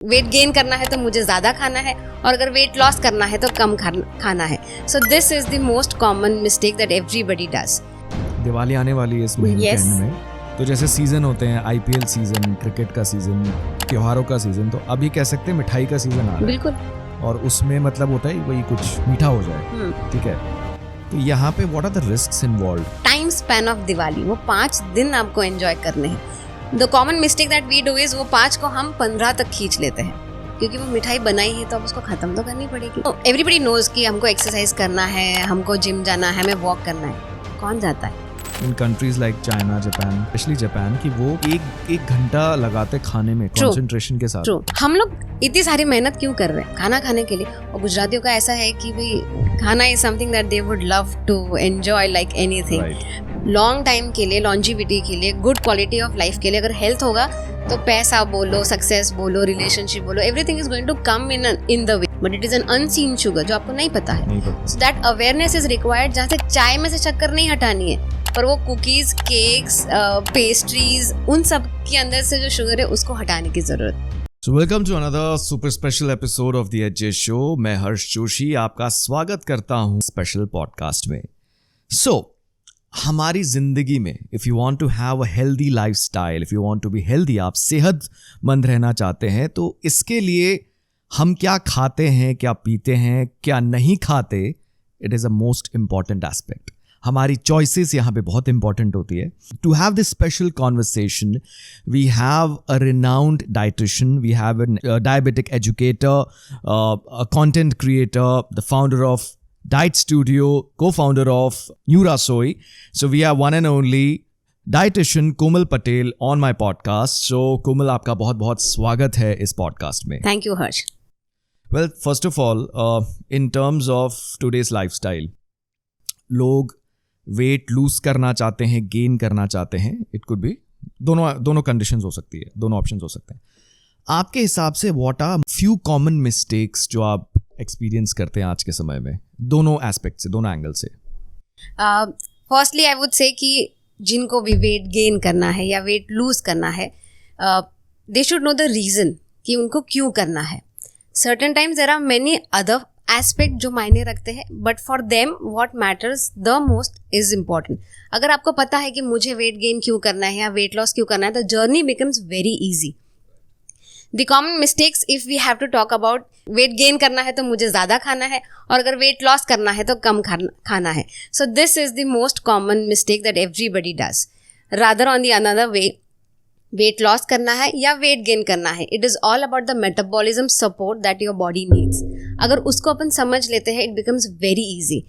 Wait gain करना है तो मुझे ज़्यादा खाना है और अगर वेट लॉस करना है तो कम खाना है. So this is the most common mistake that everybody does. Diwali आने वाली है इस महीने के Yes. एंड में, तो जैसे सीजन होते हैं, आईपीएल सीजन, क्रिकेट का सीजन, त्योहारों का सीजन, तो अभी कह सकते हैं मिठाई का सीजन आ रहा है. बिल्कुल. और उसमें मतलब होता है वही कुछ मीठा हो जाए. ठीक है, तो यहाँ पे what are the risks involved? Time span of Diwali, वो 5 दिन आपको एंजॉय करने हैं. The common mistake that we do is वो 5 को हम 15 तक खींच लेते हैं, क्योंकि वो मिठाई बनाई है तो अब उसको खत्म तो करनी पड़ेगी. एवरीबडी नोज कि हमको एक्सरसाइज करना है, हमको जिम जाना है, हमें वॉक करना है. कौन जाता है? In countries like China, Japan, specially Japan, कि वो एक घंटा लगाते खाने में कंसंट्रेशन के साथ. ट्रू. हम लोग इतनी सारी मेहनत क्यों कर रहे हैं खाना खाने के लिए? और गुजरातियों का ऐसा है कि भाई khana is something that they would love to enjoy like anything. Long time के लिए, लॉन्जिविटी के लिए, गुड क्वालिटी ऑफ लाइफ के लिए अगर हेल्थ होगा तो पैसा बोलो, सक्सेस बोलो, रिलेशनशिप बोलो, everything is going to come in the way. But it is an unseen sugar जो आपको नहीं पता है. So that awareness is required. जहाँ से चाय में से शक्कर नहीं हटानी है, पर वो कुकीज, केक्स, पेस्ट्रीज, उन सब के अंदर से जो शुगर है उसको हटाने की जरूरत है. So welcome to another super special episode of the HJ Show. मैं हर्ष जोशी आपका स्वागत करता हूँ स्पेशल पॉडकास्ट में. So हमारी जिंदगी में if you want to have a healthy lifestyle, if you want to be healthy, आप सेहतमंद रहना चाहते हैं, तो इसके लिए हम क्या खाते हैं, क्या पीते हैं, क्या नहीं खाते, it is a most important aspect. हमारी चॉइसेस यहाँ पे बहुत इंपॉर्टेंट होती है. To have this special conversation we have a renowned dietitian, we have a diabetic educator, a content creator, the founder of Diet Studio, co-founder of New Rasoi. So we have one and only dietitian Komal Patel on my podcast. So Komal, आपका बहुत बहुत स्वागत है इस podcast में. Thank you, Harsh. Well, first of all, in terms of today's lifestyle, लोग weight lose करना चाहते हैं, gain करना चाहते हैं. It could be दोनों conditions हो सकती है, दोनों options हो सकते हैं. आपके हिसाब से what are few common mistakes जो आप एक्सपीरियंस करते हैं आज के समय में, दोनों एस्पेक्ट से, दोनों एंगल से? फर्स्टली आई वुड से कि जिनको भी वेट गेन करना है या वेट लूज करना है, they should know the reason कि उनको क्यों करना है. Certain times there are many other aspect जो मायने रखते हैं, but for them what matters the most is important. अगर आपको पता है कि मुझे वेट गेन क्यों करना है या वेट लॉस क्यों करना है, the journey becomes very easy. The common mistakes if we have to talk about, wait gain करना है तो मुझे ज़्यादा खाना है और अगर वेट लॉस करना है तो कम खाना है. So this is the most common mistake that everybody does. Rather on the another way, weight loss करना है या वेट गेन करना है, it is all about the metabolism support that your body needs. अगर उसको अपन समझ लेते हैं, it becomes very easy.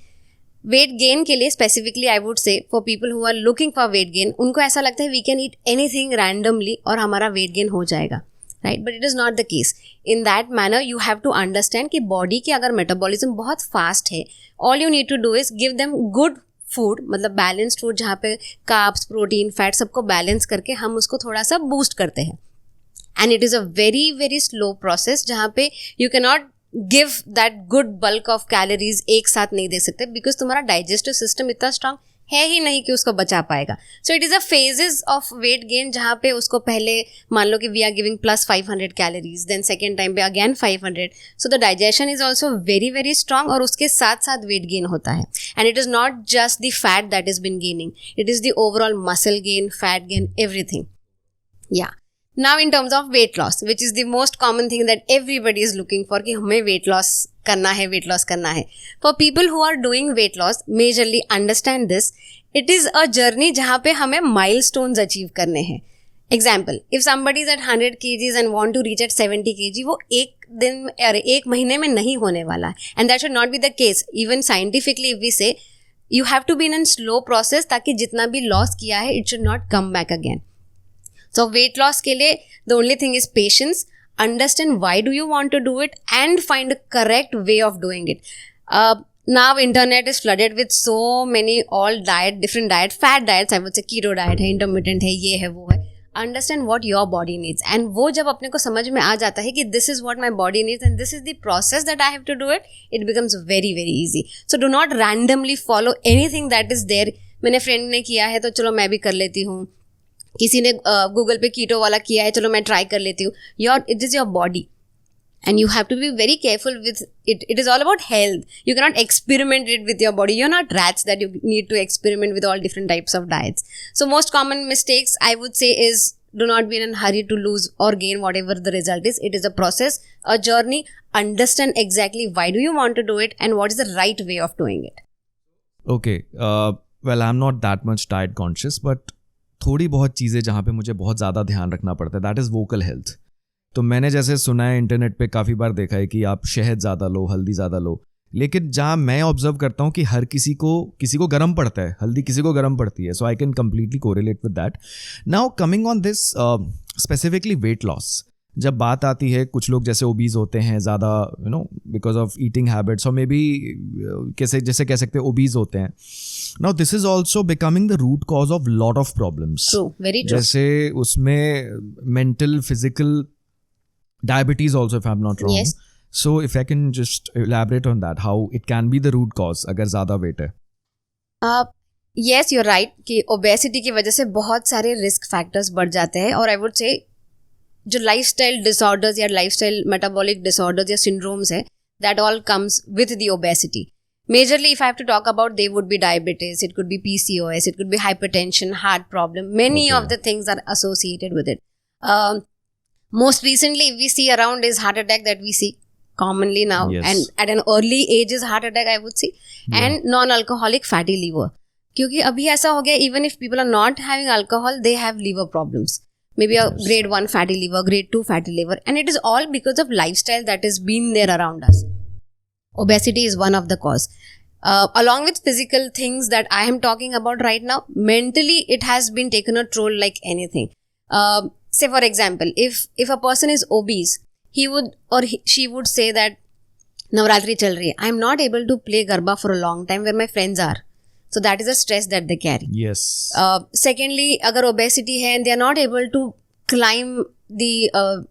Weight gain के लिए specifically I would say for people who are looking for weight gain, उनको ऐसा लगता है we can eat anything randomly और हमारा वेट गेन हो जाएगा. Right, but it is not the case. In that manner you have to understand कि body की अगर मेटाबॉलिज्म बहुत फास्ट है, all you need to do is give them good food, मतलब बैलेंस्ड फूड जहाँ पे कार्ब्स, प्रोटीन, फैट सबको balance करके हम उसको थोड़ा सा बूस्ट करते हैं. And it is a very very slow process जहाँ पे you can not give that good bulk of calories एक साथ नहीं दे सकते, बिकॉज तुम्हारा डाइजेस्टिव सिस्टम इतना स्ट्रांग है ही नहीं कि उसको बचा पाएगा. So it is a phases of weight gain जहाँ पे उसको पहले मान लो कि we are giving plus 500 calories, then second time पे again 500. So the digestion is also very very strong और उसके साथ साथ वेट गेन होता है. And it is not just the fat that is been gaining, it is the overall muscle gain, fat gain, everything. या now in terms of weight loss, which is the most common thing that everybody is looking for कि हमें weight loss करना है, weight loss करना है. For people who are doing weight loss, majorly understand this, it is a journey जहाँ पे हमें milestones achieve करने हैं. Example, if somebody is at 100 kgs and want to reach at 70 kg, वो एक महीने में नहीं होने वाला है. And that should not be the case. Even scientifically if we say, you have to be in a slow process ताकि जितना भी loss किया है, it should not come back again. So weight loss के लिए the only thing is patience, understand why do you want to do it and find a correct way of doing it. Now internet is flooded with so many different diet, fat diets, I would say keto diet है, intermittent है, ये है, वो है. Understand what your body needs, and वो जब अपने को समझ में आ जाता है कि this is what my body needs and this is the process that I have to do it, it becomes very very easy. So do not randomly follow anything that is there. मैंने friend ने किया है तो चलो मैं भी कर लेती हूँ, किसी ने गूगल पे कीटो वाला किया है चलो मैं ट्राई कर लेती हूँ. It is your body. and you have to be very careful with it. It is all about health. You cannot experiment it with your body. You're not rats that you need to experiment with all different types of diets. So most common mistakes I would say is, do not be in a hurry to lose or gain whatever the result is. It is a process, a journey. Understand exactly why do you want to do it and what is the right way of doing it. Okay, well I'm not that much diet conscious, but थोड़ी बहुत चीज़ें जहाँ पे मुझे बहुत ज़्यादा ध्यान रखना पड़ता है, दैट इज़ वोकल हेल्थ. तो मैंने जैसे सुना है, इंटरनेट पे काफ़ी बार देखा है कि आप शहद ज़्यादा लो, हल्दी ज़्यादा लो, लेकिन जहाँ मैं ऑब्जर्व करता हूँ कि हर किसी को गर्म पड़ता है, हल्दी किसी को गर्म पड़ती है. So I can completely correlate with that. Now coming on this specifically weight loss, जब बात आती है, कुछ लोग जैसे ओबीज होते हैं ज़्यादा, you know, because of eating habits, और मे बी जैसे कह सकते हैं ओबीज होते हैं. Now this is also becoming the root cause of lot of problems. Very true. जैसे उसमें mental, physical, diabetes also, if I'm not wrong. Yes. So if I can just elaborate on that, how it can be the root cause अगर ज़्यादा weight है. Yes, you're right कि obesity की वजह से बहुत सारे risk factors बढ़ जाते हैं. और I would say जो lifestyle disorders या lifestyle metabolic disorders या syndromes है, that all comes with the obesity. Majorly, if I have to talk about, they would be diabetes, it could be PCOS, it could be hypertension, heart problem. Many of the things are associated with it. Most recently we see around is heart attack that we see commonly now. Yes. And at an early age is heart attack, I would say. Yeah. And non-alcoholic fatty liver. क्योंकि अभी ऐसा हो गया, even if people are not having alcohol, they have liver problems. Maybe a grade 1 fatty liver, grade 2 fatty liver. And it is all because of lifestyle that has been there around us. Obesity is one of the cause. Along with physical things that I am talking about right now, mentally it has been taken a toll like anything. Say for example, if a person is obese, he would or she would say that Navratri chal rahi hai, I am not able to play Garba for a long time where my friends are. So that is a stress that they carry. Yes. Secondly, agar obesity hai and they are not able to climb the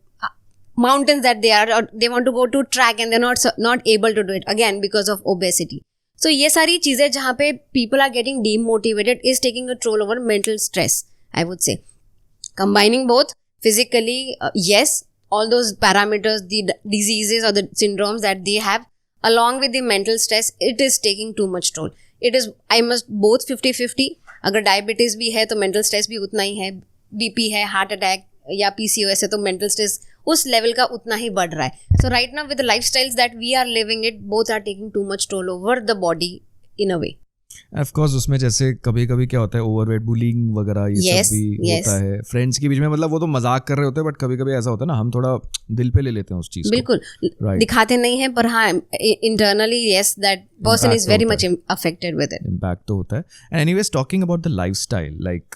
mountains that they are, or they want to go to track and they are not able to do it, again because of obesity. So ये सारी चीजें जहाँ पे people are getting demotivated is taking a toll over mental stress, I would say. Combining both, physically, yes, all those parameters, the diseases or the syndromes that they have, along with the mental stress, it is taking too much toll. It is, I must both 50-50. अगर diabetes भी है तो mental stress भी उतना ही है, BP है, heart attack या PCOS है तो mental stress उस level का उतना ही बढ़ रहा है. So right now with the lifestyles that we are living it, both are taking too much toll over the body in a way. Of course, उसमें जैसे कभी कभी क्या होता है, ओवरवेट, बुलिंग वगैरह ये सब भी होता है फ्रेंड्स के बीच में. मतलब वो तो मजाक कर रहे होते हैं, बट कभी कभी ऐसा होता है ना, हम थोड़ा दिल पे ले लेते हैं उस चीज को. बिल्कुल दिखाते नहीं है, पर हाँ internally yes, that person is very much affected with it. Impact तो होता है. And anyways, talking about the lifestyle, like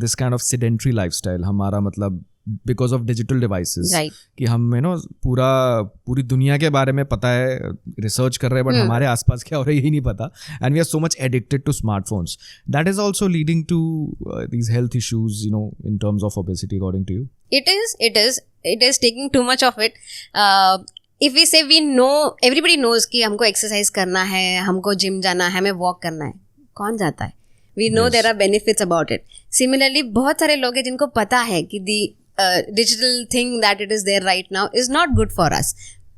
this kind of sedentary lifestyle, हमारा मतलब बिकॉज ऑफ डिजिटल डिवाइसेस, कि हम यू नो पूरी दुनिया के बारे में पता है, रिसर्च कर रहे हैं, बट हमारे आसपास क्या हो रहा है यही नहीं पता. And we are so much addicted to smartphones. That is also leading to these health issues, you know, in terms of obesity, according to you. It is taking too much of it. If we say we know, everybody knows कि हमको exercise करना है, हमको gym जाना है, हमें walk करना है. कौन जाता है? We know there are benefits about it. Similarly, बहुत सारे लोग हैं जिनको पता है कि the digital thing that it is there right now is not good for us.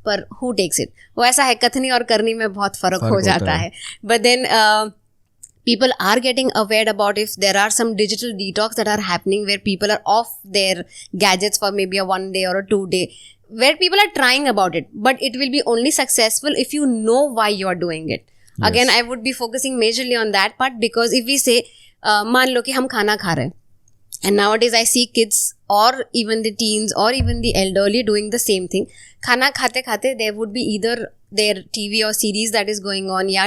पर who takes it? वो ऐसा है, कथनी और करनी में बहुत फर्क हो जाता है. But then people are getting aware about if there are some digital detox that are happening where people are off their gadgets for maybe a 1 day or a 2 day, where people are trying about it, but it will be only successful if you know why you are doing it. Yes. Again, I would be focusing majorly on that part, because if we say मान लो कि हम खाना खा रहे हैं, and nowadays I see kids or even the teens or even the elderly doing the same thing. खाना खाते खाते there would be either their TV or series that is going on, या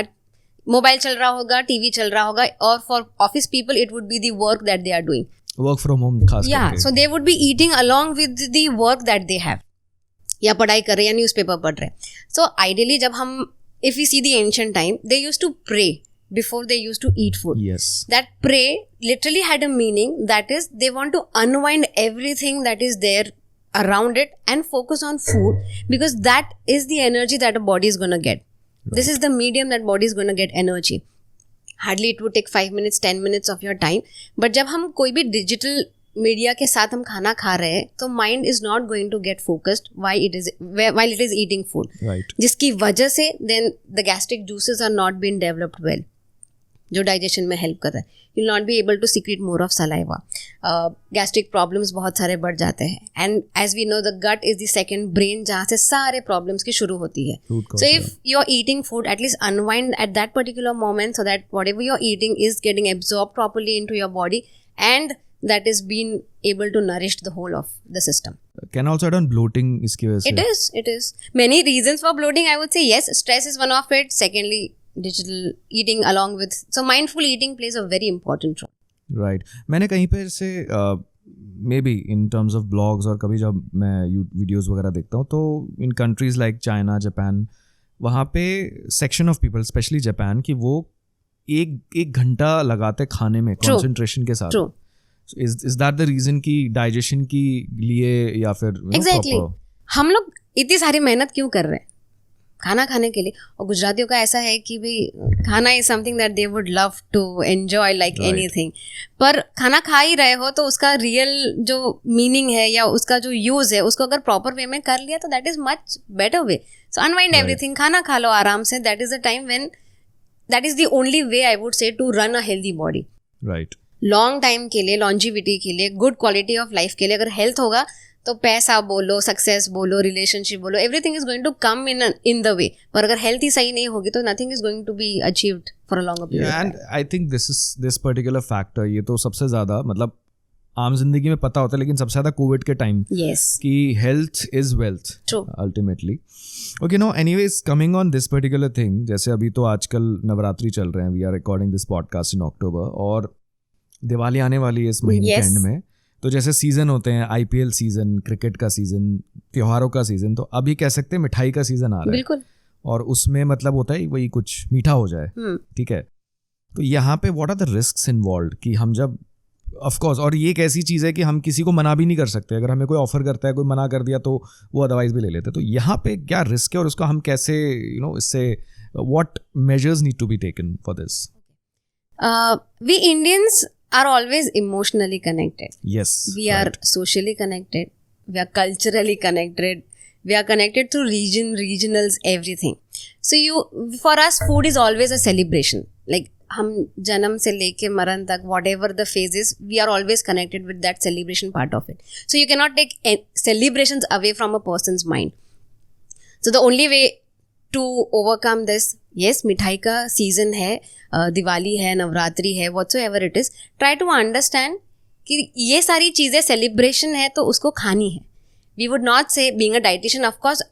मोबाइल चल रहा होगा, टीवी चल रहा होगा, और for office people it would be the work that they are doing. Work from home खास करके. So they would be eating along with the work that they have. या पढ़ाई कर रहे हैं या न्यूज़पेपर पढ़ रहे हैं. So ideally जब हम, if we see the ancient time, they used to pray before they used to eat food. Yes. That pray literally had a meaning, that is they want to unwind everything that is there around it and focus on food, because that is the energy that a body is going to get. Right. This is the medium that body is going to get energy. Hardly it would take 5 minutes, 10 minutes of your time. But जब हम कोई भी digital media के साथ हम खाना खा रहे हैं तो mind is not going to get focused while it is eating food, right जिसकी वजह से then the gastric juices are not been developed well, जो डाइजेशन में हेल्प कर रहा है. You will not be able to secrete more of saliva. Gastric problems बहुत सारे बढ़ जाते हैं. And as we know the gut is the second brain जहाँ से सारे प्रॉब्लम्स की शुरू होती है. So if you're eating food, at least unwind at that particular moment so that whatever you're eating is getting absorbed properly into your body and that is being able to nourish the whole of the system. Can also add on bloating इसकी वजह से. It is. Many reasons for bloating, I would say. Yes, stress is one of it. Secondly, digital eating along with... So mindful eating plays a very important role. Right मैंने कहीं पे से may be in terms of blogs और कभी जब मैं videos वगैरह देखता हूँ तो इन कंट्रीज़ लाइक चाइना, जापान, वहाँ पे section of people specially Japan की वो एक घंटा लगाते खाने में कॉन्सेंट्रेशन के साथ. True. Is that the reason कि डाइजेशन की लिए या फिर Exactly. हम लोग इतनी सारी मेहनत क्यों कर रहे हैं खाना खाने के लिए? और गुजरातियों का ऐसा है कि भाई khana is something that they would love to enjoy like anything. पर खाना खा ही रहे हो तो उसका रियल जो मीनिंग है या उसका जो यूज है उसको अगर प्रॉपर वे में कर लिया तो that is much better way. So unwind everything, खाना खा लो आराम से. That is the time when that is the only way I would say to run a healthy body. Right long time के लिए, लॉन्जिविटी के लिए, गुड क्वालिटी ऑफ लाइफ के लिए अगर हेल्थ होगा तो पैसा बोलो, सक्सेस बोलो, रिलेशनशिप बोलो, everything is going to come in the way. पर अगर हेल्थ ही सही नहीं होगी तो nothing is going to be achieved for a longer period. And I think this particular factor ये तो सबसे ज़्यादा मतलब आम जिंदगी में पता होता है लेकिन सबसे ज़्यादा कोविड के टाइम कि health is wealth ultimately. Okay, no anyways coming on this particular thing, जैसे अभी तो आजकल नवरात्रि चल रहे हैं. We are recording this podcast in October और दिवाली आने वाली है इस महीने के एंड में. तो जैसे सीज़न होते हैं, IPL सीज़न, क्रिकेट का सीज़न, त्योहारों का सीज़न, तो अभी कह सकते हैं मिठाई का सीज़न आ रहा है. बिल्कुल. और उसमें मतलब होता है वही कुछ मीठा हो जाए. ठीक है, तो यहाँ पे what are the risks involved कि हम जब ऑफ कोर्स, और ये एक ऐसी चीज़ है कि हम किसी को मना भी नहीं कर सकते. अगर हमें कोई ऑफर करता है, कोई मना कर दिया तो वो अदरवाइज भी ले लेते. तो यहाँ पे क्या रिस्क है और उसको हम कैसे इससे what measures need to be taken for this? We Indians are always emotionally connected. Yes. We are socially connected. We are culturally connected. We are connected through regionals, everything. So for us, food is always a celebration. Like हम जन्म से लेके मरण तक, whatever the phase is, we are always connected with that celebration part of it. So you cannot take celebrations away from a person's mind. So the only way to overcome this, yes, मिठाई का season है, दिवाली है, नवरात्रि है, whatsoever it is, try to understand कि ये सारी चीज़ें celebration है तो उसको खानी है. We would not say, being a dietitian, of course,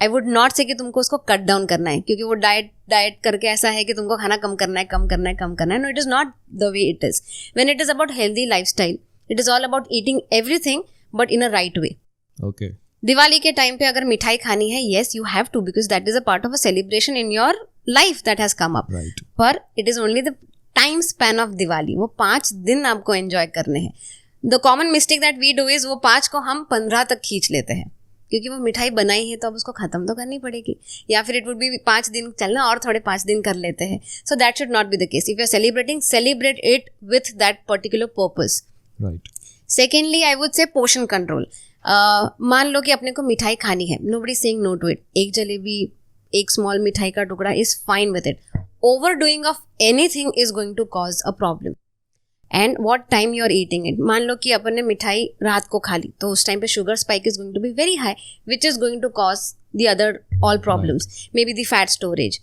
I would not say कि तुमको उसको कट डाउन करना है क्योंकि वो डाइट करके ऐसा है कि तुमको खाना कम करना है. No, it is not the way it is. When it is about healthy lifestyle, it is all about eating everything but in a right way. Okay. Diwali के टाइम पे अगर मिठाई खानी है, yes, you have to, because that is a part of a celebration in your life that has come up. Right. पर it is only the time span of Diwali. वो 5 दिन आपको enjoy करने हैं. The common mistake that we do is वो 5 को हम 15 तक खींच लेते हैं क्योंकि वो मिठाई बनाई है तो अब उसको ख़त्म तो करनी पड़ेगी, या फिर it would be 5 दिन चलना और थोड़े 5 दिन कर लेते हैं. So that should not be the case. If you are celebrating, celebrate it with that particular purpose. Right. Secondly, I would say portion control. मान लो कि अपने को मिठाई खानी है, nobody is saying no to it. एक जलेबी, एक स्मॉल मिठाई का टुकड़ा is fine with it. Overdoing of anything is going to cause a problem. And what time you are eating it. मान लो कि अपन ने मिठाई रात को खा ली तो उस टाइम पे sugar spike is going to be very high, which is going to cause the other all problems. Maybe the fat storage.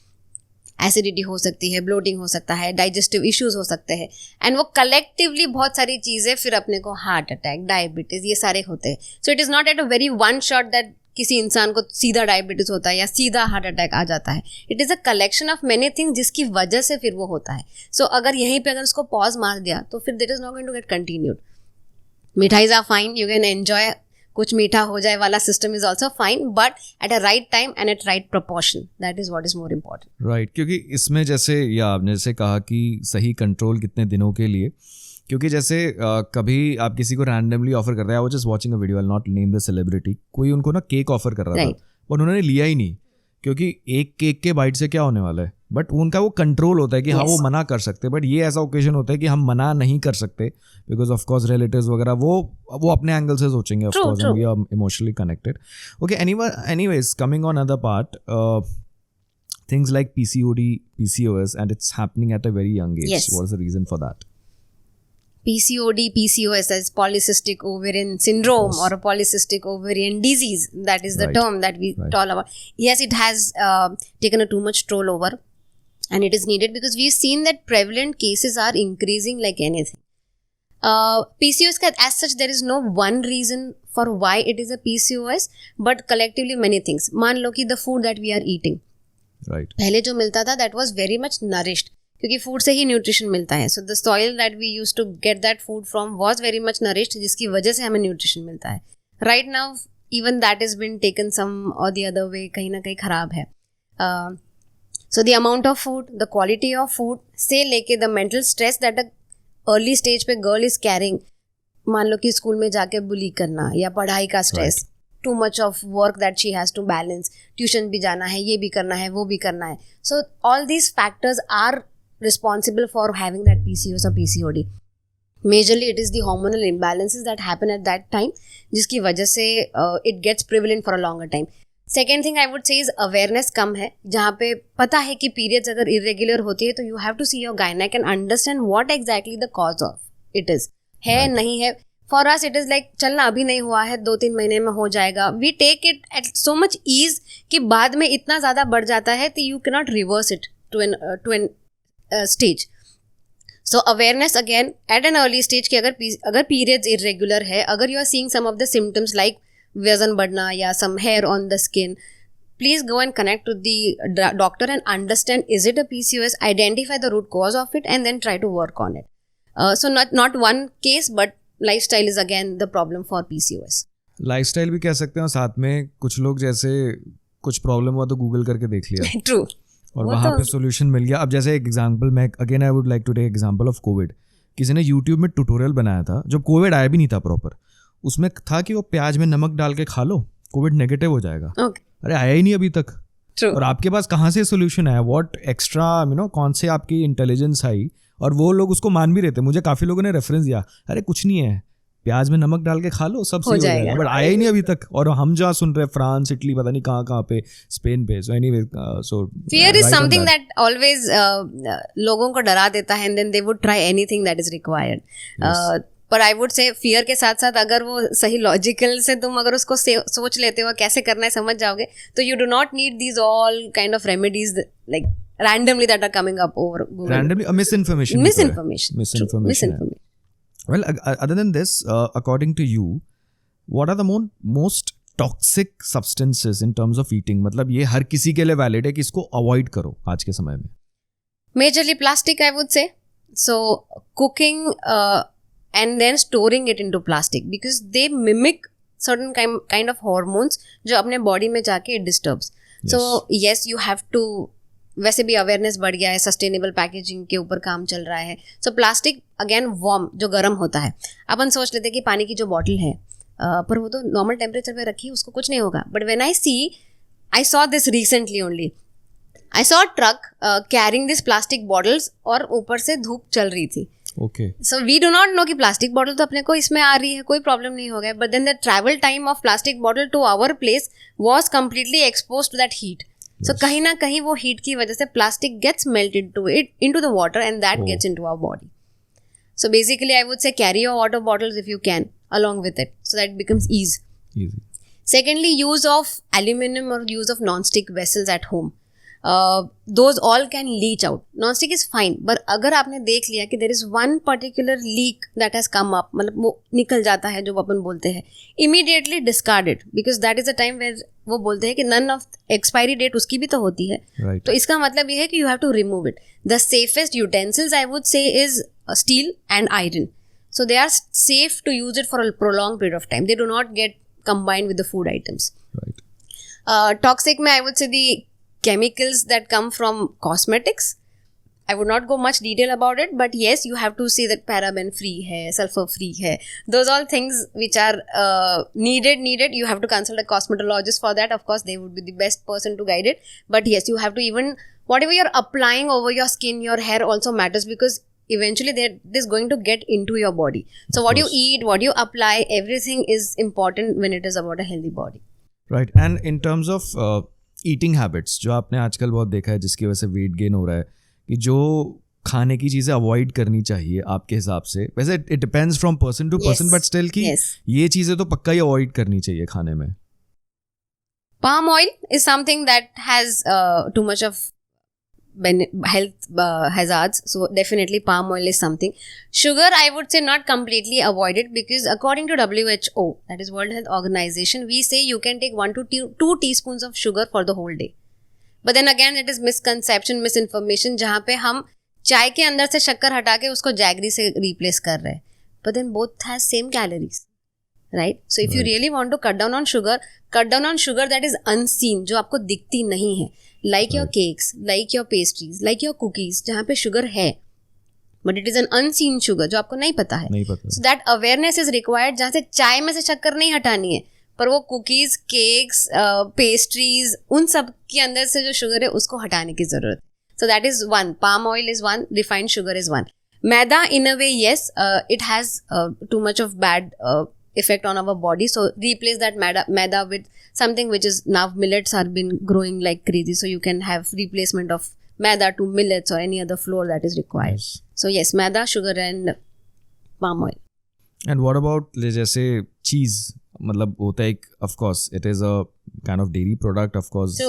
Acidity हो सकती है, ब्लोटिंग हो सकता है, डाइजेस्टिव इश्यूज हो सकते हैं, एंड वो कलेक्टिवली बहुत सारी चीज़ें फिर अपने को हार्ट अटैक, डायबिटीज़, ये सारे होते हैं. सो it is not at a very one shot that किसी इंसान को सीधा डायबिटीज़ होता है या सीधा हार्ट अटैक आ जाता है. It is a collection of many things जिसकी वजह से फिर वो होता है. सो अगर यहीं पे अगर उसको पॉज मार दिया तो फिर that is not going to get continued. मिठाईज are fine, you can enjoy, कुछ मीठा हो जाए वाला system is also fine, but at a right time and at right proportion. That is what is more important. Right, क्योंकि इसमें जैसे या आपने जैसे कहा कि सही कंट्रोल कितने दिनों के लिए, क्योंकि जैसे कभी आप किसी को रैंडमली ऑफर करते हैं. I was just watching a video, I will not name the celebrity, कोई उनको ना केक ऑफर कर रहा था, पर उन्होंने लिया ही नहीं क्योंकि एक केक के बाइट से क्या होने वाला है, बट उनका वो कंट्रोल होता है कि हाँ Yes. वो मना कर सकते हैं, बट ये ऐसा ओकेजन होता है कि हम मना नहीं कर सकते बिकॉज ऑफ कोर्स रिलेटिव्स वगैरह वो अपने एंगल से सोचेंगे, of True, course, true. And we are emotionally connected. Okay, anyways coming on other part, things like PCOD, PCOS, and it's happening at a very young age. Yes. What is the reason for that? PCOD, PCOS as polycystic ovarian syndrome Yes. or a polycystic ovarian disease. That is the Right. term that we Right. talk about. Yes, it has taken a too much toll over, and it is needed because we've seen that prevalent cases are increasing like anything. PCOS as such, there is no one reason for why it is a PCOS, but collectively many things. मान लो कि the food that we are eating, Right. पहले जो मिलता था that was very much nourished, क्योंकि food से ही न्यूट्रिशन मिलता है. So the soil that we use to get that food from was very much nourished, जिसकी वजह से हमें न्यूट्रिशन मिलता है. Right now even that is been taken some or the other way, कहीं ना कहीं खराब है. So the amount of food, the quality of food से लेके the mental stress that a early stage पे गर्ल इज कैरिंग. मान लो कि स्कूल में जाके बुली करना या पढ़ाई का stress, too much of work that she has to balance, tuition भी जाना है, ये भी करना है, वो भी करना है. So all these factors are responsible for having that PCOS or PCOD. Majorly it is the hormonal imbalances that happen at that time, जिसकी वजह से it gets prevalent for a longer time. Second thing I would say is awareness कम है. जहाँ पे पता है कि periods अगर irregular होती है तो you have to see your gynec and understand what exactly the cause of it is. है नहीं है. For us it is like चलना अभी नहीं हुआ है, 2-3 महीने में हो जाएगा. We take it at so much ease कि बाद में इतना ज़्यादा बढ़ जाता है कि you cannot reverse it to an stage. So awareness again at an early stage कि अगर periods irregular है, अगर you are seeing some of the symptoms like वजन बढ़ना या some hair on the skin, please go and connect with the doctor and understand, is it a PCOS, identify the root cause of it and then try to work on it. So not one case, but lifestyle is again the problem for PCOS. Lifestyle भी कह सकते हैं, और साथ में कुछ लोग जैसे कुछ प्रॉब्लम हुआ तो गूगल करके देख लिया True. और वहाँ पे सोल्यूशन मिल गया. अब जैसे एक एग्जांपल, मैं again I would like to take example of Covid. किसी ने यूट्यूब में ट्यूटोरियल बनाया था जब कोविड आया भी नहीं था प्रॉपर. उसमें था कि वो प्याज में नमक डाल के खा लो, कोविड नेगेटिव हो जाएगा. Okay. अरे आया ही नहीं अभी तक. True. और आपके पास कहाँ से सोल्यूशन आया? व्हाट एक्स्ट्रा कौन से आपकी इंटेलिजेंस आई? और वो लोग उसको मान भी रहे थे. मुझे काफ़ी लोगों ने रेफरेंस दिया, अरे कुछ नहीं है, प्याज में नमक डाल के खा लो, सब सही हो जाएगा. बट आया ही नहीं अभी तक. और हम जहाँ सुन रहे हैं फ्रांस, इटली, पता नहीं कहाँ पे, स्पेन पे. So anyway, so fear is something that always लोगों को डरा देता है and then they would try anything that is required. पर आई वुड से फियर के साथ साथ अगर वो सही लॉजिकल से तुम अगर उसको सोच लेते हो कैसे करना है, समझ जाओगे, तो you do not need these all kind of remedies like randomly that are coming up over Google. Randomly, misinformation. Misinformation. Well, other than this, according to you, what are the most toxic substances in terms of eating? मतलब ये हर किसी के लिए valid है कि इसको avoid करो आज के समय में. Majorly plastic, I would say. So cooking and then storing it into plastic because they mimic certain kind of hormones जो अपने body में जाके it disturbs. So yes, you have to, वैसे भी अवेयरनेस बढ़ गया है, सस्टेनेबल पैकेजिंग के ऊपर काम चल रहा है. सो प्लास्टिक अगेन वार्म, जो गर्म होता है. अपन सोच लेते हैं कि पानी की जो बॉटल है पर वो तो नॉर्मल टेम्परेचर पे रखी है, उसको कुछ नहीं होगा. But when I saw this recently only, I saw a truck carrying this plastic bottles और ऊपर से धूप चल रही थी. Okay. So we do not know कि प्लास्टिक बॉटल तो अपने को इसमें आ रही है, कोई प्रॉब्लम नहीं हो गया. But then the travel time of plastic bottle to our place was completely expose to that heat. So कहीं ना कहीं वो हीट की वजह से plastic gets melted into the water and that gets into our body. So basically I would say carry your water bottles if you can along with it so that it becomes easy. Secondly, use of aluminum or use of non-stick vessels at home. Those all can leach out. Non-stick is fine, but अगर आपने देख लिया कि there is one particular leak that has come up, मतलब वो निकल जाता है जो अपन बोलते हैं, immediately discard it because that is the time where वो बोलते हैं कि none of expiry date उसकी भी तो होती है. Right. तो इसका मतलब ये है कि you have to remove it. The safest utensils I would say is steel and iron. So they are safe to use it for a prolonged period of time. They do not get combined with the food items. Right. Toxic में I would say the chemicals that come from cosmetics. I would not go much detail about it, but yes, you have to see that paraben free hai, sulfur free hai. Those all things which are needed. You have to consult a cosmetologist for that. Of course, they would be the best person to guide it. But yes, you have to even whatever you're applying over your skin, your hair also matters, because eventually that is going to get into your body. So what you eat, what you apply, everything is important when it is about a healthy body. Right. And in terms of eating habits, जो आपने आजकल बहुत देखा है जिसकी वजह से wait gain हो रहा है, कि जो खाने की चीज़ें अवॉइड करनी चाहिए आपके हिसाब से, वैसे it depends from person to person, but still कि ये चीज़ें तो पक्का ही अवॉइड करनी चाहिए खाने में. Palm oil is something that has too much of health hazards, so definitely palm oil is something. Sugar, I would say not completely avoid it, because according to WHO, that is World Health Organization, we say you can take 1 to 2 teaspoons of sugar for the whole day. But then again, it is misconception, misinformation, जहाँ पे हम चाय के अंदर से शक्कर हटा के उसको जैगरी से replace कर रहे हैं. But then both has same calories, right? So if you really want to cut down on sugar that is unseen, जो आपको दिखती नहीं है, like your cakes, like your pastries, like your cookies, जहाँ पे sugar है, but it is an unseen sugar जो आपको नहीं पता है. So that awareness is required, जहाँ से चाय में से शक्कर नहीं हटानी है, पर वो कुकीज, केक्स, पेस्ट्रीज, उन सब के अंदर से जो शुगर है उसको हटाने की जरूरत है. So that is one. Palm oil is one. Refined sugar is one. Maida, in a way, yes, it has too much of bad effect on our body. So replace that maida with something which is, now millets are been growing like crazy. So you can have replacement of maida to millets or any other flour that is required. Yes. So yes, maida, sugar and palm oil. And what about जैसे cheese? मतलब होता है एक, of course it is a kind of dairy product, of course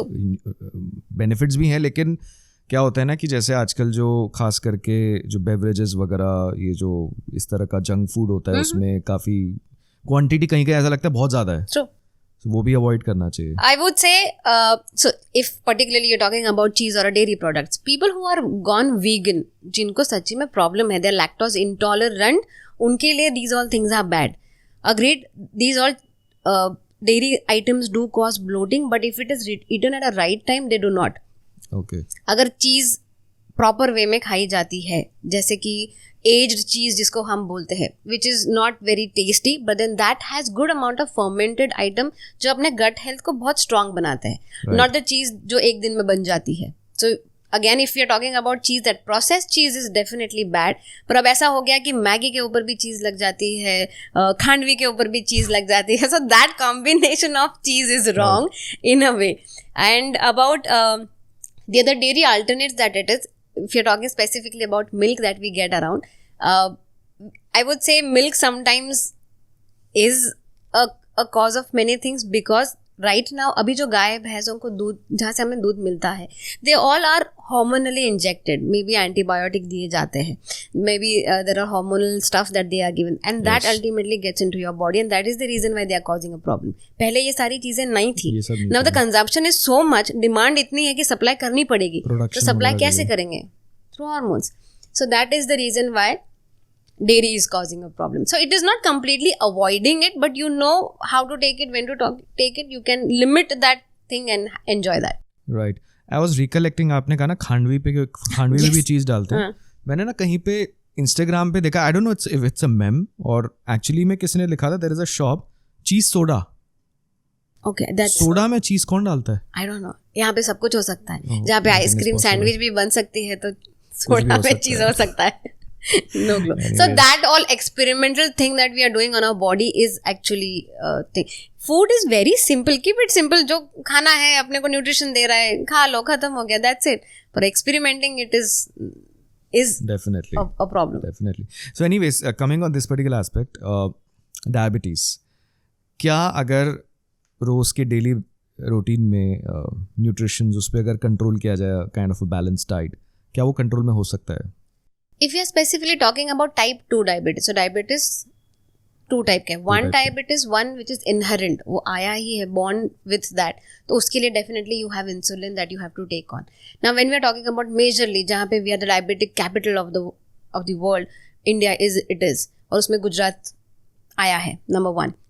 benefits भी हैं, लेकिन क्या होता है ना कि जैसे आजकल जो खास करके जो बेवरेजेस वगैरह, ये जो इस तरह का जंक फूड होता है, उसमें काफ़ी क्वांटिटी कहीं ऐसा लगता है बहुत ज़्यादा है. So वो भी अवॉइड करना चाहिए. I would say, so if particularly you're talking about cheese or dairy products, people who are gone vegan, जिनको सच्ची में प्रॉब्लम है, they're lactose intolerant, उनके लिए these all things are bad. Agreed, these all dairy items do cause bloating, but if it is eaten at a right time, they do not. Okay. अगर चीज़ proper way में खाई जाती है, जैसे कि aged चीज़ जिसको हम बोलते हैं, which is not very tasty, but then that has good amount of fermented item जो अपने गट हेल्थ को बहुत स्ट्रांग बनाते हैं, नॉट द चीज़ जो एक दिन में बन जाती है. So again, if you are talking about cheese, that processed cheese is definitely bad. पर अब ऐसा हो गया कि मैगी के ऊपर भी चीज़ लग जाती है, खांडवी के ऊपर भी चीज़ लग जाती है. So that combination of cheese is wrong in a way. And about the other dairy alternates that it is, if you're talking specifically about milk that we get around, I would say milk sometimes is a cause of many things, because right now अभी जो गाय भैंसों को दूध, जहाँ से हमें दूध मिलता है, they all are hormonally injected, maybe antibiotic दिए जाते हैं, maybe there are hormonal stuff that they are given, and that ultimately gets into your body, and that is the reason why they are causing a problem. पहले ये सारी चीज़ें नहीं थी. Now the consumption is so much, demand इतनी है कि supply करनी पड़ेगी, तो supply कैसे करेंगे? Through hormones. So that is the reason why dairy is causing a problem. So it is not completely avoiding it, but you know how to take it, when to take it. You can limit that thing and enjoy that. Right. I was recollecting, आपने कहा ना खांडवी में भी चीज़ डालते हैं. मैंने ना कहीं पे Instagram पे देखा, I don't know if it's a meme और actually में किसी ने लिखा था, there is a shop cheese soda. Okay, that's soda में चीज़ कौन डालता है? I don't know. यहाँ पे सब कुछ हो सकता है. जहाँ पे आइसक्रीम सैंडविच भी बन सकती है, तो सोडा में चीज़ हो सकता है. No glow. Anyways. So that all experimental thing that we are doing on our body is actually thing. Food is very simple. Keep it simple. जो खाना है अपने को न्यूट्रिशन दे रहा है, खा लो, खत्म हो गया. That's it. But experimenting it is definitely a problem. Definitely. So anyways, coming on this particular aspect, diabetes. क्या अगर रोज के डेली रूटीन में न्यूट्रिशन उस पर अगर कंट्रोल किया जाए, kind of a balance diet, क्या वो कंट्रोल में हो सकता है? If you are specifically talking about type 2 diabetes, so diabetes 2 type के, one diabetes, one which is inherent, वो आया ही है, born with that, तो उसके लिए definitely you have insulin that you have to take on. Now when we are talking about majorly, जहाँ पे we are the diabetic capital of the world, India is, और उसमें गुजरात आया है number 1.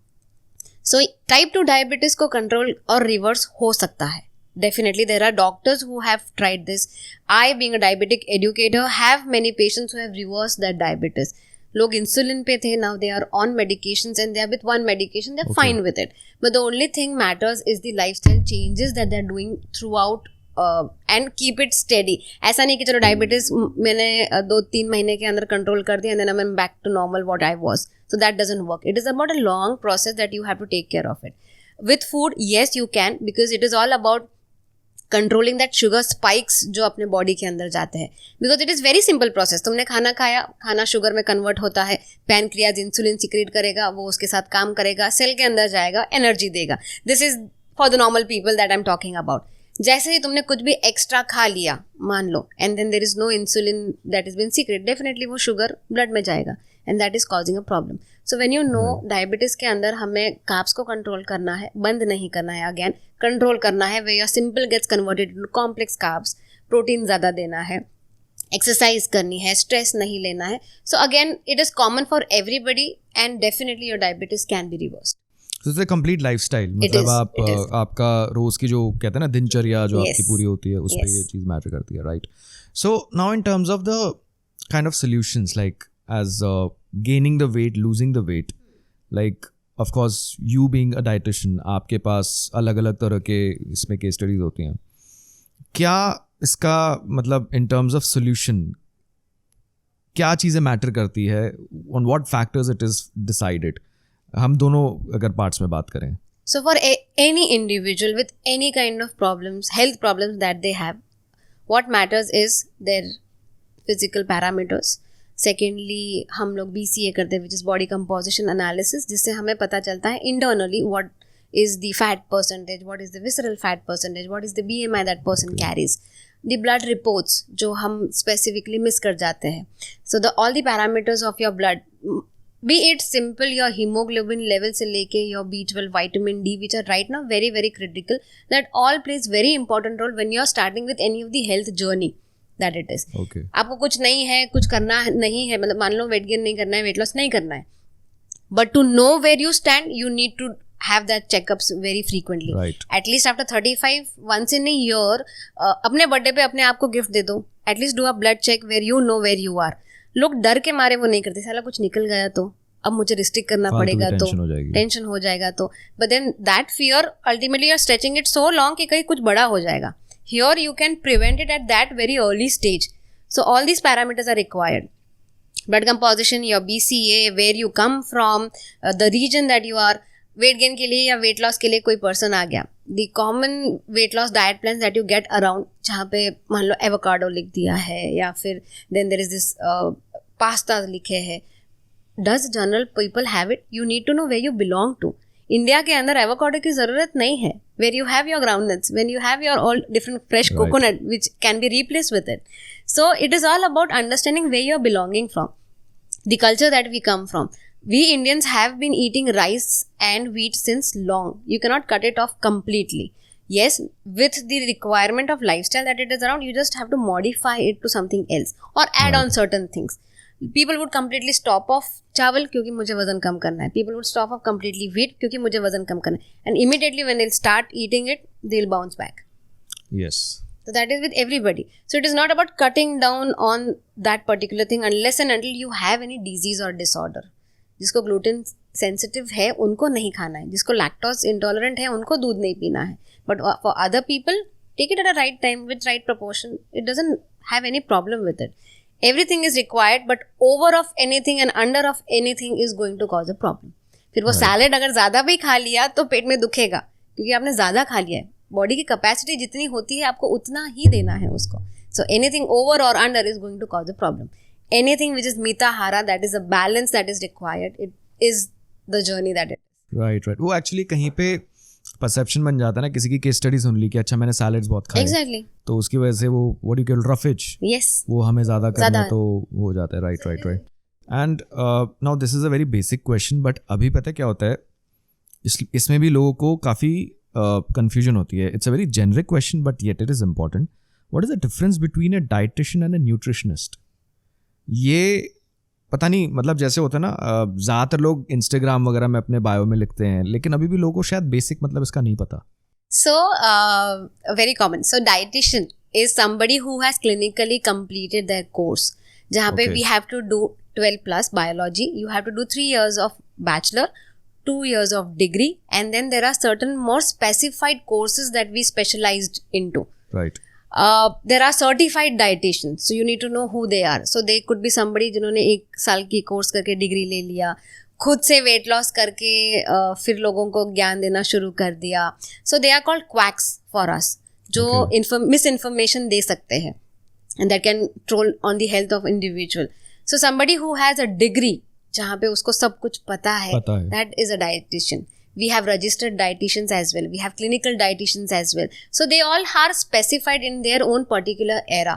So type 2 diabetes को control और reverse हो सकता है. Definitely, there are doctors who have tried this. I, being a diabetic educator, have many patients who have reversed their diabetes. लोग insulin पे थे, now they are on medications, and they are with one medication, they're fine with it. But the only thing matters is the lifestyle changes that they're doing throughout and keep it steady. ऐसा नहीं कि चलो diabetes मैंने 2-3 महीने के अंदर control कर दिया and then I am back to normal what I was. So that doesn't work. It is about a long process that you have to take care of it. With food, yes, you can, because it is all about controlling that sugar spikes जो अपने body के अंदर जाते हैं. Because it is very simple process. तुमने खाना खाया, खाना शुगर में कन्वर्ट होता है, पैनक्रियाज इंसुलिन सिक्रेट करेगा, वो उसके साथ काम करेगा, सेल के अंदर जाएगा, एनर्जी देगा. This is for the normal people that I am talking about. जैसे ही तुमने कुछ भी एक्स्ट्रा खा लिया, मान लो, and then there is no insulin that is been secret, definitely वो शुगर ब्लड में जाएगा and that is causing a problem. So when you know diabetes के अंदर हमें carbs को control करना है, बंद नहीं करना है, again control करना है, where your simple gets converted into complex carbs, protein ज़्यादा देना है, exercise करनी है, stress नहीं लेना है. So again it is common for everybody and definitely your diabetes can be reversed. So it's a complete lifestyle. मतलब आपका रोज की जो कहते हैं ना दिनचर्या जो आपकी पूरी होती है, उस पर ये चीज़ मैटर करती है, right? So now in terms of the kind of solutions, like as gaining the weight, losing the weight, like of course you being a dietitian, आपके पास अलग अलग तरह के इसमें केस स्टडीज होती हैं. क्या इसका मतलब in terms of solution क्या चीज़ें मैटर करती है, on what factors it is decided? हम दोनों अगर पार्ट्स में बात करें. So for any individual with any kind of problems, health problems that they have, what matters is their physical parameters. Secondly हम लोग BCA करते हैं, which is body composition analysis, जिससे हमें पता चलता है internally what is the fat percentage, what is the visceral fat percentage, what is the BMI that person carries, the blood reports जो हम स्पेसिफिकली मिस कर जाते हैं. So the all the parameters of your blood, B it simple your haemoglobin level से लेके your B12, vitamin D, which are right now very very critical, that all plays very important role when you are starting with any of the health journey that it is. Okay. आपको कुछ नहीं है, कुछ करना नहीं है, मतलब मान लो वेट गेन नहीं करना है, वेट लॉस नहीं करना है, but to know where you stand you need to have that checkups very frequently. Right. At least after 35 once in a year अपने बर्थडे पे अपने आप को गिफ्ट दे दो, at least do a blood check where you know where you are. लोग डर के मारे वो नहीं करते, साला कुछ निकल गया तो अब मुझे रिस्ट्रिक्ट करना पड़ेगा, तो टेंशन हो जाएगा, तो but then that fear ultimately you are stretching it so long कि कहीं कुछ बड़ा हो जाएगा. Here you can prevent it at that very early stage. So all these parameters are required. Blood composition, your BCA, where you come from, the region that you are, weight gain के लिए या weight loss के लिए कोई person आ गया. The common weight loss diet plans that you get around, जहाँ पे मान लो avocado लिख दिया है, या फिर then there is this pasta लिखे है. Does general people have it? You need to know where you belong to. India के अंदर एवोकाडो की ज़रूरत नहीं है. Where you have your groundnuts, when you have your all different fresh coconut which can be replace with it. So it is all about understanding where you are belonging from, the culture that we come from. We Indians have been eating rice and wheat since long. You cannot cut it off completely. Yes, with the requirement of lifestyle that it is around, you just have to modify it to something else or add on certain things. People would completely stop off चावल क्योंकि मुझे वजन कम करना है. People would stop off completely wheat क्योंकि मुझे वजन कम करना है. And immediately when they'll start eating it, they'll bounce back. Yes. So that is with everybody. So it is not about cutting down on that particular thing unless and until you have any disease or disorder. जिसको gluten sensitive है उनको नहीं खाना है, जिसको lactose intolerant है उनको दूध नहीं पीना है. But for other people, take it at a right time with right proportion. It doesn't have any problem with it. Everything is required, but over of anything and under of anything is going to cause a problem. फिर वो salad अगर ज़्यादा भी खा लिया तो पेट में दुखेगा क्योंकि आपने ज़्यादा खा लिया है. बॉडी की कैपेसिटी जितनी होती है आपको उतना ही देना है उसको. So anything over or under is going to cause a problem. Anything which is mitahara, that is a balance that is required. It is the journey that it. Right. वो एक्चुअली कहीं पे परसेप्शन बन जाता है ना, किसी की केस स्टडी सुन ली कि अच्छा मैंने सैलेड्स बहुत खाए, Exactly. तो उसकी वजह से वो what you call roughage, Yes. वो हमें ज़्यादा करना तो हो जाता है. Right. And now this is a very basic question, but अभी पता है क्या होता है, इसमें भी लोगों को काफ़ी कन्फ्यूजन होती है. It's a very generic question but yet it is important. What is the difference between a dietitian and a nutritionist? ये पता नहीं, मतलब जैसे होता है ना, ज़्यादातर लोग इंस्टाग्राम वगैरह में अपने बायो में लिखते हैं, लेकिन अभी भी लोगों को शायद बेसिक मतलब इसका नहीं पता. So, very common. So, dietitian is somebody who has clinically completed their course. जहाँ पे we have to do 12 plus biology. You have to do 3 years of bachelor, 2 years of degree, and then there are certain more specified courses that we specialized into. Right. there are certified dietitians, so you need to know who they are. So they could be somebody जिन्होंने 1 साल की course करके degree ले लिया, खुद से weight loss करके फिर लोगों को ज्ञान देना शुरू कर दिया. So they are called quacks for us, जो मिस इन्फॉर्मेशन दे सकते हैं and that can troll on the health of individual. So somebody who has a degree जहाँ पे उसको सब कुछ पता है, that is a dietitian. We have registered dietitians as well. We have clinical dietitians as well. So they all are specified in their own particular era.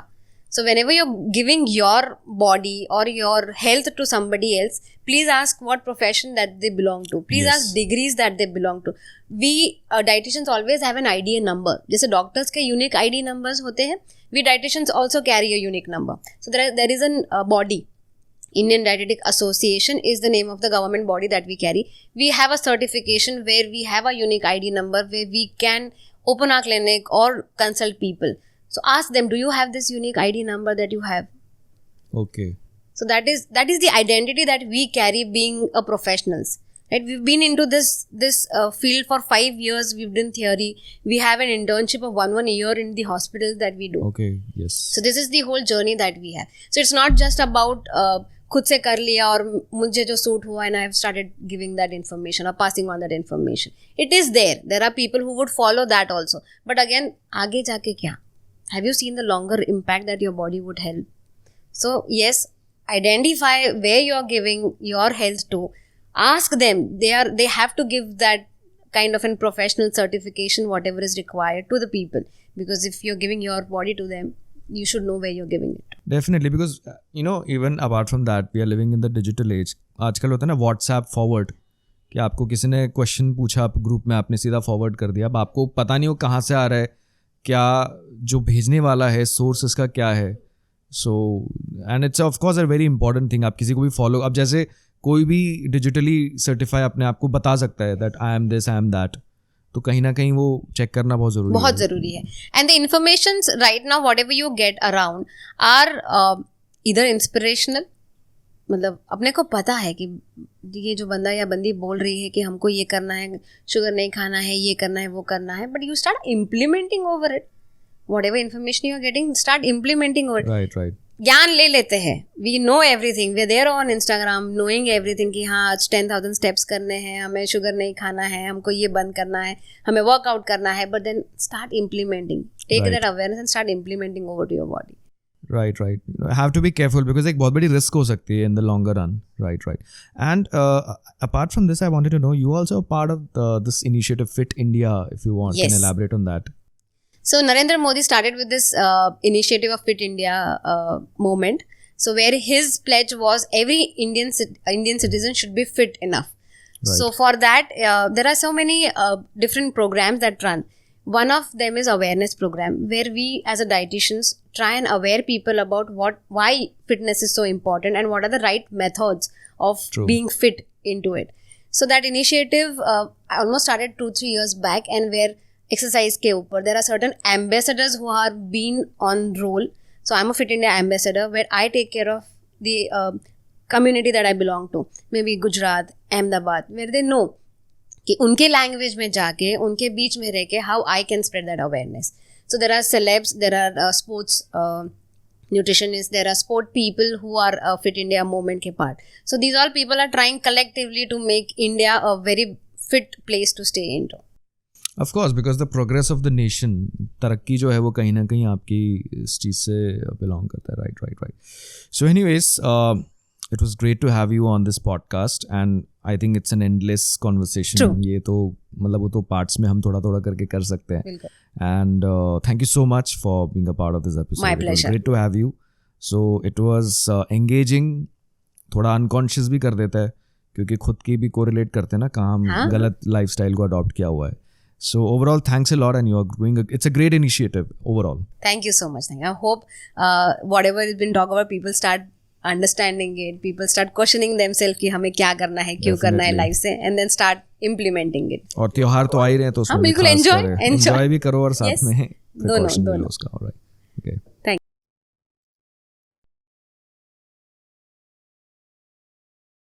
So whenever you're giving your body or your health to somebody else, please ask what profession that they belong to. Please ask degrees that they belong to. We dietitians always have an IDA number. जैसे doctors के unique ID numbers होते हैं, we dietitians also carry a unique number. So there is a body. Indian Dietetic Association is the name of the government body that we carry. We have a certification where we have a unique ID number where we can open our clinic or consult people. So ask them, do you have this unique ID number that you have? Okay. So that is the identity that we carry being a professionals. Right? We've been into this field for 5 years. We've done theory. We have an internship of one year in the hospitals that we do. Okay. Yes. So this is the whole journey that we have. So it's not just about खुद से कर लिया और मुझे जो suit हुआ and I have started giving that information or passing on that information. It is there. There are people who would follow that also. But again, आगे जाके क्या? Have you seen the longer impact that your body would help? So yes, identify where you are giving your health to. Ask them. They have to give that kind of a professional certification, whatever is required to the people. Because if you're giving your body to them, you should know where you're giving it. Definitely, because even apart from that, we are living in the digital age. आजकल होता है ना WhatsApp forward, कि आपको किसी ने question पूछा आप ग्रुप में, आपने सीधा फॉरवर्ड कर दिया. अब आपको पता नहीं हो कहाँ से आ रहा है, क्या जो भेजने वाला है सोर्स इसका क्या है. So and it's of course a very important thing. आप किसी को भी फॉलो, अब जैसे कोई भी डिजिटली सर्टिफाई अपने आप को बता सकता है that I M this, I am that, तो कहीं ना कहीं वो चेक करना बहुत ज़रूरी है. And the informations right now whatever you get around are either inspirational, मतलब अपने को पता है कि ये जो बंदा या बंदी बोल रही है कि हमको ये करना है, शुगर नहीं खाना है, ये करना है, वो करना है, but you start implementing over it. Whatever information you are getting, start implementing over it. Right. ज्ञान ले लेते हैं. We know everything, we are there on Instagram knowing everything कि हाँ आज 10,000 स्टेप्स करने हैं, हमें शुगर नहीं खाना है, हमको ये बंद करना है, हमें वर्कआउट करना है. But then start implementing, take that awareness and start implementing over to your body. Right. Have to be careful because एक बहुत बड़ी रिस्क हो सकती है in the longer run. Right. And apart from this, I wanted to know, you also part of this initiative Fit India, if you want. Yes. Can elaborate on that? So Narendra Modi started with this initiative of Fit India movement. So where his pledge was every Indian citizen should be fit enough. Right. So for that, there are so many different programs that run. One of them is awareness program, where we as a dietitians try and aware people about why fitness is so important and what are the right methods of being fit into it. So that initiative I almost started 2-3 years back, and where exercise के ऊपर there are certain ambassadors who are been on roll. So I'm a Fit India ambassador where I take care of the community that I belong to, maybe Gujarat, Ahmedabad, where they know कि उनके language में जाके उनके बीच में रह के how I can spread that awareness. So there are celebs, there are sports nutritionist, there are sport people who are fit India movement के part. So these all people are trying collectively to make India a very fit place to stay in too. Of course, because the progress of the nation, तरक्की जो है वो कहीं ना कहीं आपकी इस चीज़ से बिलोंग करता है. Right. So anyways, it was great to have you on this podcast, and I think it's an endless conversation. True. ये तो मतलब वो तो parts में हम थोड़ा करके कर सकते हैं. And thank you so much for being a part of this episode. My pleasure. It was great to have you. So it was engaging, थोड़ा unconscious भी कर देता है क्योंकि खुद की भी correlate करते हैं ना कहाँ हम गलत lifestyle को adopt किया हुआ है. So overall, thanks a lot, and you are doing it's a great initiative overall. Thank you so much. I hope whatever has been talked about, people start understanding it, people start questioning themselves कि हमें क्या करना है, क्यों करना है life से, and then start implementing it. और त्योहार तो आ ही रहे हैं तो उसमें बिल्कुल enjoy भी करो और साथ में दोनों. उसका. Alright. Okay. Thank you.